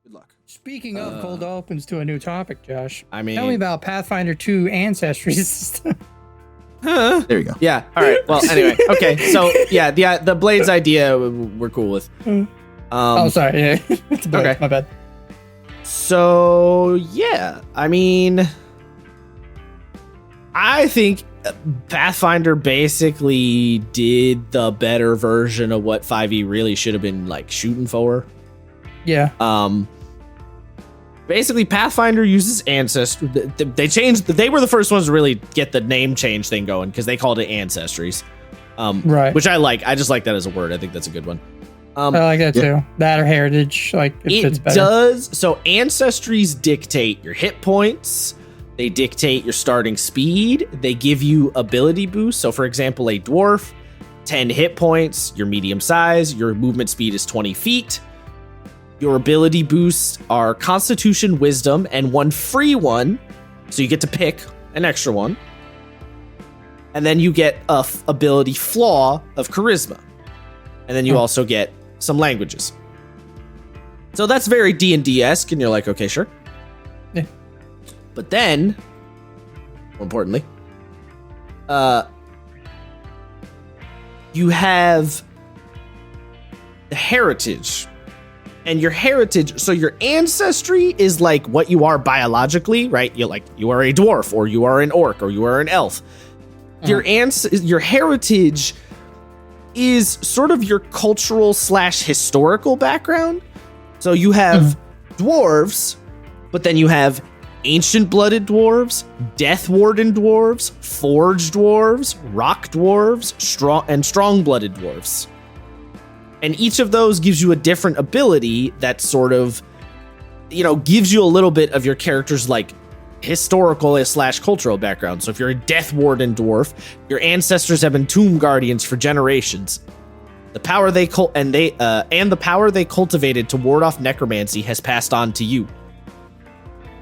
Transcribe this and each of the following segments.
Good luck. Speaking of cold opens to a new topic, Josh. I mean, tell me about Pathfinder 2 Ancestry system. There you go. Yeah. All right. Well, anyway. Okay. So yeah, the Blades idea we're cool with. Oh, sorry. Yeah. Okay. My bad. So yeah, I mean, I think Pathfinder basically did the better version of what 5e really should have been like shooting for. Yeah. Basically, Pathfinder uses Ancestry. They were the first ones to really get the name change thing going because they called it Ancestries. Right. Which I like. I just like that as a word. I think that's a good one. I like that too. That or heritage. Like it does. So Ancestries dictate your hit points. They dictate your starting speed. They give you ability boosts. So for example, a dwarf, 10 hit points, your medium size, your movement speed is 20 feet. Your ability boosts are Constitution, Wisdom, and one free one. So you get to pick an extra one. And then you get a ability flaw of Charisma. And then you also get some languages. So that's very D&D-esque, and you're like, okay, sure. Yeah. But then, more importantly, you have the heritage. And your heritage, so your ancestry is like what you are biologically, right? You are a dwarf, or you are an orc, or you are an elf. Your heritage is sort of your cultural / historical background. So you have dwarves, but then you have ancient blooded dwarves, death warden dwarves, forge dwarves, rock dwarves, strong blooded dwarves. And each of those gives you a different ability that sort of, gives you a little bit of your character's like historical / cultural background. So if you're a death warden dwarf, your ancestors have been tomb guardians for generations. The power they the power they cultivated to ward off necromancy has passed on to you.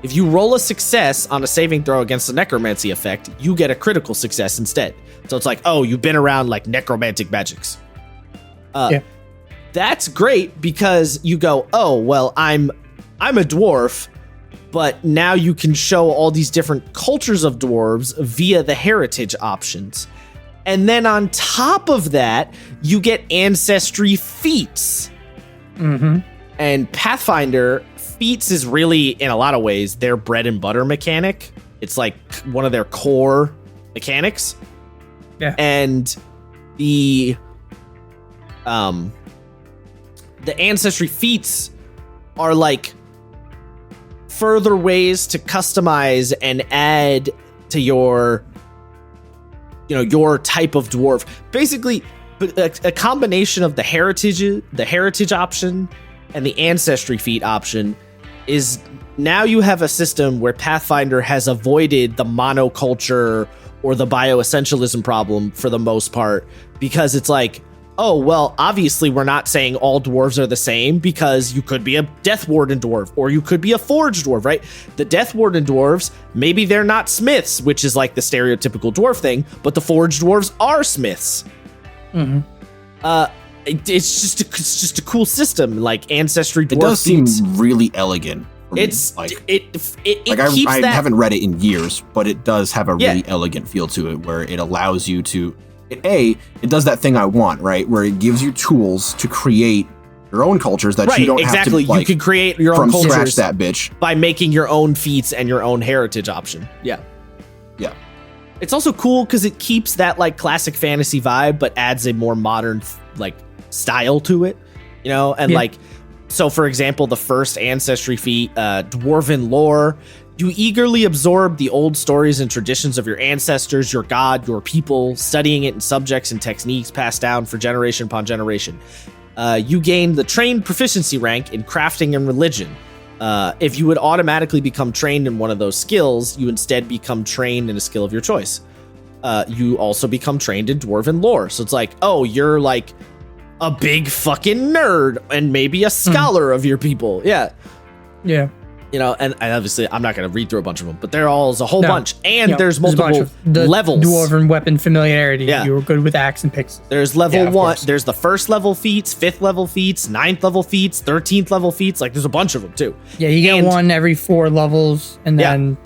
If you roll a success on a saving throw against the necromancy effect, you get a critical success instead. So it's like, oh, you've been around like necromantic magics. That's great because you go, oh, well, I'm a dwarf, but now you can show all these different cultures of dwarves via the heritage options. And then on top of that, you get ancestry feats. Mm-hmm. And Pathfinder feats is really, in a lot of ways, their bread and butter mechanic. It's like one of their core mechanics. Yeah. And the ancestry feats are like further ways to customize and add to your type of dwarf. Basically, a combination of the heritage option and the ancestry feat option is now you have a system where Pathfinder has avoided the monoculture or the bioessentialism problem for the most part, because it's like, oh, well, obviously we're not saying all dwarves are the same, because you could be a Death Warden dwarf, or you could be a Forge dwarf, right? The Death Warden dwarves, maybe they're not smiths, which is like the stereotypical dwarf thing, but the Forge dwarves are smiths. Mm-hmm. It's just a cool system, like Ancestry dwarf. It does seem feats. really elegant. It's like it keeps I that. haven't read it in years, but it does have a really elegant feel to it, where it allows you to. It does that thing I want, right? Where it gives you tools to create your own cultures that you don't have to, like, you can create your own from cultures scratch that bitch by making your own feats and your own heritage option. Yeah. It's also cool because it keeps that like classic fantasy vibe, but adds a more modern like style to it, like, so for example, the first ancestry feat, Dwarven Lore, you eagerly absorb the old stories and traditions of your ancestors, your god, your people, studying it in subjects and techniques passed down for generation upon generation. You gain the trained proficiency rank in crafting and religion. If you would automatically become trained in one of those skills, you instead become trained in a skill of your choice. You also become trained in Dwarven Lore. So it's like, oh, you're like a big fucking nerd and maybe a scholar of your people. Yeah. you know, and obviously I'm not going to read through a bunch of them, but there is a whole bunch, and You know, there's multiple the levels. Dwarven weapon familiarity. Yeah. You were good with axe and picks. There's level of 1. course. There's the first level feats, 5th level feats, 9th level feats, 13th level feats. Like there's a bunch of them too. Yeah, you get And- one every 4 levels, and then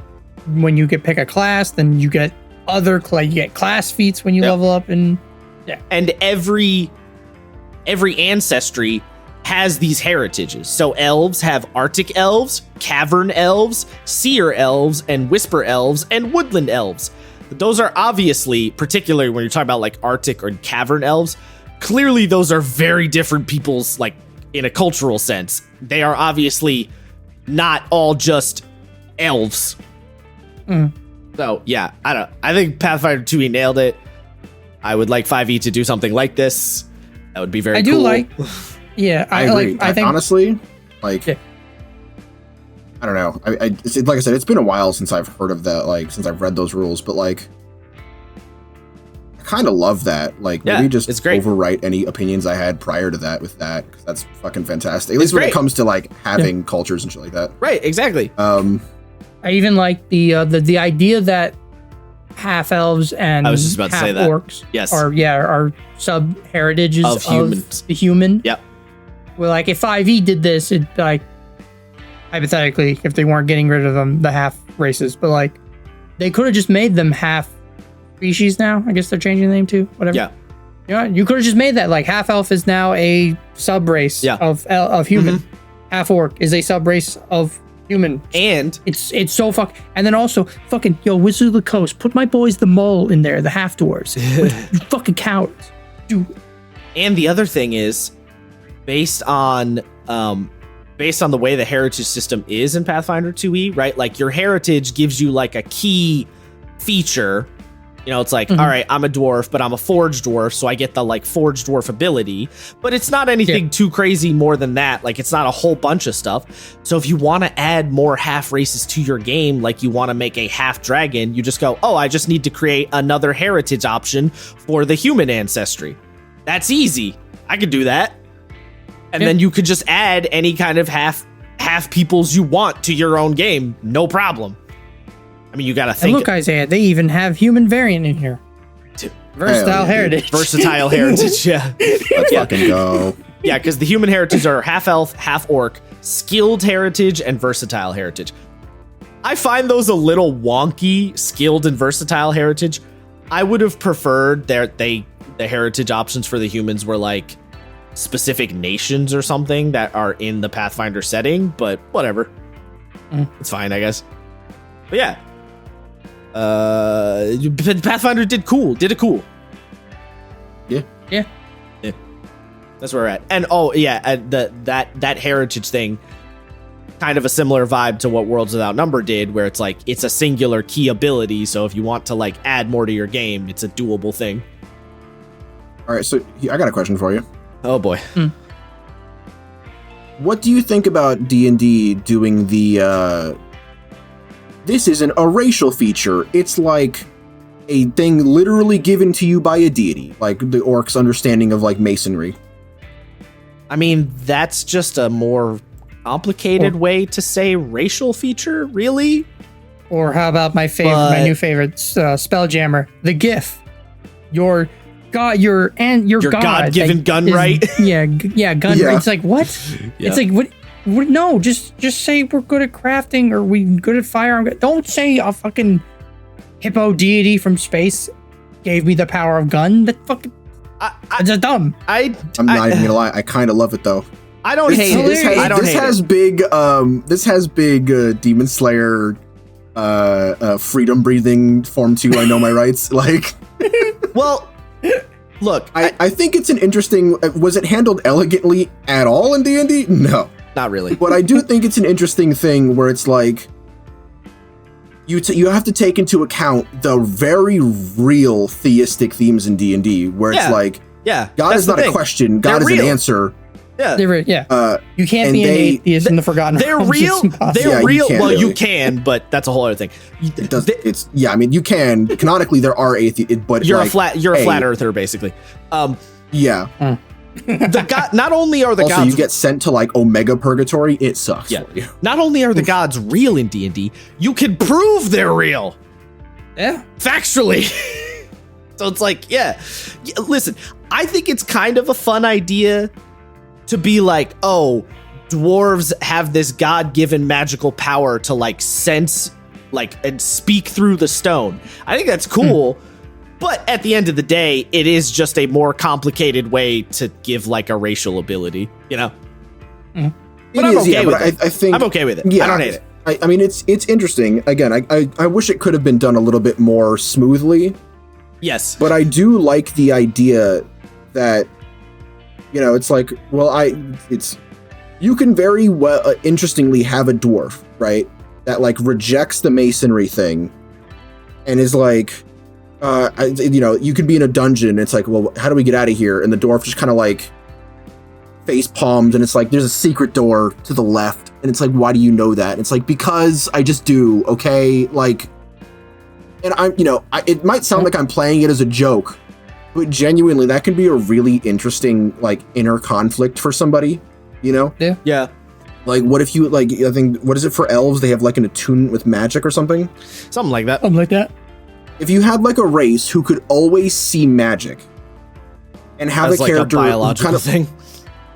when you pick a class, then you get you get class feats when you level up, and And every ancestry has these heritages. So elves have Arctic elves, cavern elves, seer elves, and whisper elves, and woodland elves. Those are obviously, particularly when you're talking about like Arctic or cavern elves, clearly those are very different peoples, like in a cultural sense. They are obviously not all just elves. So yeah, I think Pathfinder 2e nailed it. I would like 5e to do something like this. That would be very cool. I agree. I think honestly, like, I don't know. Like I said, it's been a while since I've heard of that. like since I've read those rules, but like, I kind of love that. Like, maybe just it's great. overwrite any opinions I had prior to that with that, because that's fucking fantastic. At least when it comes to like having cultures and shit like that. Right, exactly. I even like the idea that half elves and I was just about to half say that. orcs Yes. are sub heritages Of humans. the human. Yep. Well, like if 5e did this, it'd like hypothetically, if they weren't getting rid of them, the half races, but like they could have just made them half species now. I guess they're changing the name too. Whatever. Yeah. You know, you could have just made that like half elf is now a sub race of human. Half orc is a sub race of human. And it's so and then also fucking Wizard of the Coast, put my boys the mole in there, the half dwarves. You fucking cowards. Dude. And the other thing is, based on the way the heritage system is in Pathfinder 2e, right? Like your heritage gives you like a key feature. You know, it's like, all right, I'm a dwarf, but I'm a forged dwarf, so I get the like forged dwarf ability. But it's not anything too crazy more than that. Like it's not a whole bunch of stuff. So if you want to add more half races to your game, like you want to make a half dragon, you just go, oh, I just need to create another heritage option for the human ancestry. That's easy. I could do that. And then you could just add any kind of half peoples you want to your own game. No problem. I mean, you got to think. And look, Isaiah, they even have human variant in here. Versatile heritage. Versatile heritage, yeah. Let's fucking go. Yeah, because the human heritage are half elf, half orc, skilled heritage, and versatile heritage. I find those a little wonky, skilled and versatile heritage. I would have preferred the heritage options for the humans were like specific nations or something that are in the Pathfinder setting, but whatever. It's fine, I guess. But yeah. Pathfinder did it cool. Yeah. That's where we're at. And that heritage thing, kind of a similar vibe to what Worlds Without Number did, where it's like it's a singular key ability, so if you want to like add more to your game, it's a doable thing. All right, so I got a question for you. Oh boy. What do you think about D&D doing the this isn't a racial feature, it's like a thing literally given to you by a deity, like the orcs' understanding of like masonry? I mean, that's just a more complicated way to say racial feature, really. Or how about my new favorite, Spelljammer, the GIF. Your God-given gun right. Gun right. It's like what? Yeah. It's like what? No, just say we're good at crafting or we good at firearm. Don't say a fucking hippo deity from space gave me the power of gun. That fucking it's just dumb. I'm not even gonna lie. I kind of love it though. I don't hate it. This has big Demon Slayer freedom breathing form 2. I know my rights. Like, well, look, I think it's an interesting. Was it handled elegantly at all in D&D? No, not really. But I do think it's an interesting thing where it's like you have to take into account the very real theistic themes in D&D, where it's like, God is not a question, God is an answer. Yeah, you can't be an atheist in the Forgotten Realms. They're real. They're real. Well, you can, but that's a whole other thing. I mean, you can canonically. There are atheists, but you're a flat earther, basically. Yeah. Not only are the also, gods, you get sent to like Omega Purgatory. It sucks. Yeah. For you. Not only are the gods real in D&D, you can prove they're real. Yeah. Factually. So it's like, yeah. Listen, I think it's kind of a fun idea to be like, oh, dwarves have this God-given magical power to like sense, like, and speak through the stone. I think that's cool. But at the end of the day, it is just a more complicated way to give like a racial ability, you know? But I'm okay with it. I think I'm okay with it. Yeah, I don't hate it. I mean, it's interesting. Again, I wish it could have been done a little bit more smoothly. Yes. But I do like the idea that, you know, it's like, well, you can very well, interestingly have a dwarf, right? That like rejects the masonry thing and is like, you know, you could be in a dungeon and it's like, well, how do we get out of here? And the dwarf just kind of like face palmed and it's like, there's a secret door to the left. And it's like, why do you know that? And it's like, because I just do, okay? Like, and I'm, you know, it might sound like I'm playing it as a joke, but genuinely that can be a really interesting, like, inner conflict for somebody, you know? Yeah. Yeah. Like, what if you, like, I think, what is it for elves? They have like an attunement with magic or something? Something like that. Something like that. If you had like a race who could always see magic and have a character like a biological kind of thing.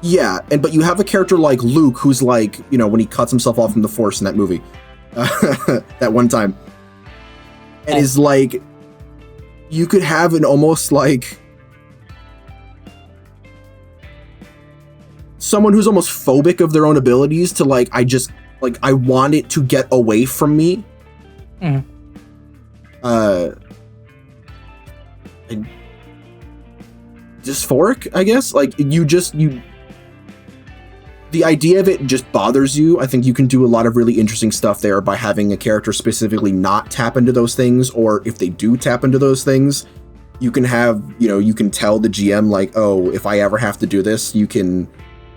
Yeah, but you have a character like Luke who's like, you know, when he cuts himself off from the Force in that movie, that one time, and is like, you could have an almost like someone who's almost phobic of their own abilities to like, I want it to get away from me. Dysphoric, I guess. Like the idea of it just bothers you. I think you can do a lot of really interesting stuff there by having a character specifically not tap into those things, or if they do tap into those things, you can have, you know, you can tell the GM like, oh, if I ever have to do this, you can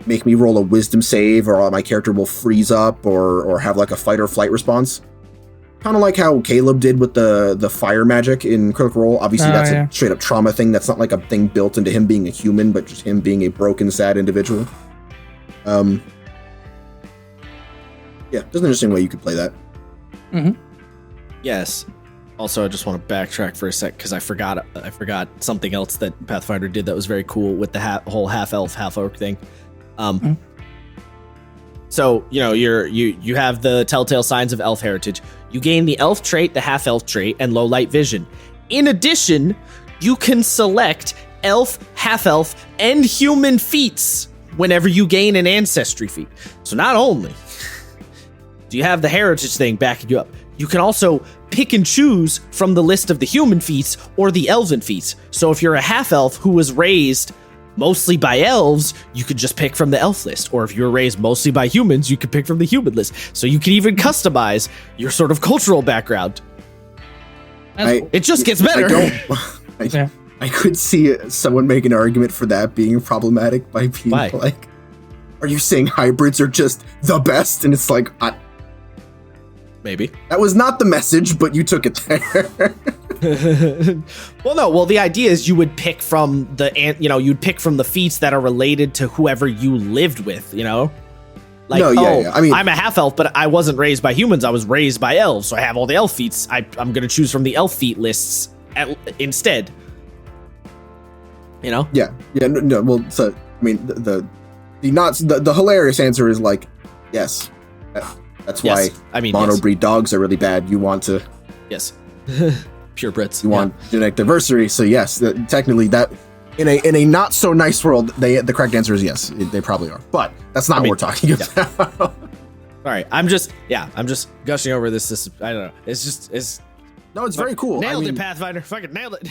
make me roll a wisdom save, or my character will freeze up or have like a fight or flight response. Kind of like how Caleb did with the fire magic in Critical Role. Obviously, that's a straight up trauma thing. That's not like a thing built into him being a human, but just him being a broken, sad individual. Yeah, there's an interesting way you could play that. Yes. Also, I just want to backtrack for a sec because I forgot something else that Pathfinder did that was very cool with the whole half elf, half orc thing. So, you know, you have the telltale signs of elf heritage. You gain the elf trait, the half elf trait, and low light vision. In addition, you can select elf, half elf, and human feats whenever you gain an ancestry feat. So not only do you have the heritage thing backing you up, you can also pick and choose from the list of the human feats or the elven feats. So if you're a half elf who was raised mostly by elves, you could just pick from the elf list. Or if you're raised mostly by humans, you could pick from the human list. So you can even customize your sort of cultural background. It just gets better. I could see someone make an argument for that being problematic by being like, are you saying hybrids are just the best? And it's like, maybe. That was not the message, but you took it there. Well, the idea is you would pick from you'd pick from the feats that are related to whoever you lived with, you know? Like, I mean, I'm a half elf, but I wasn't raised by humans. I was raised by elves, so I have all the elf feats. I'm going to choose from the elf feat lists instead. You know? Yeah. No. Well, so I mean, the hilarious answer is like, yes. That's why monobreed dogs are really bad. You want to, yes, purebreds. You want genetic diversity. So yes, technically that in a not so nice world, the correct answer is yes. They probably are, but that's not what we're talking about. All right, I'm just gushing over this. I don't know. It's no, it's very cool. Nailed it, Pathfinder. Fucking nailed it.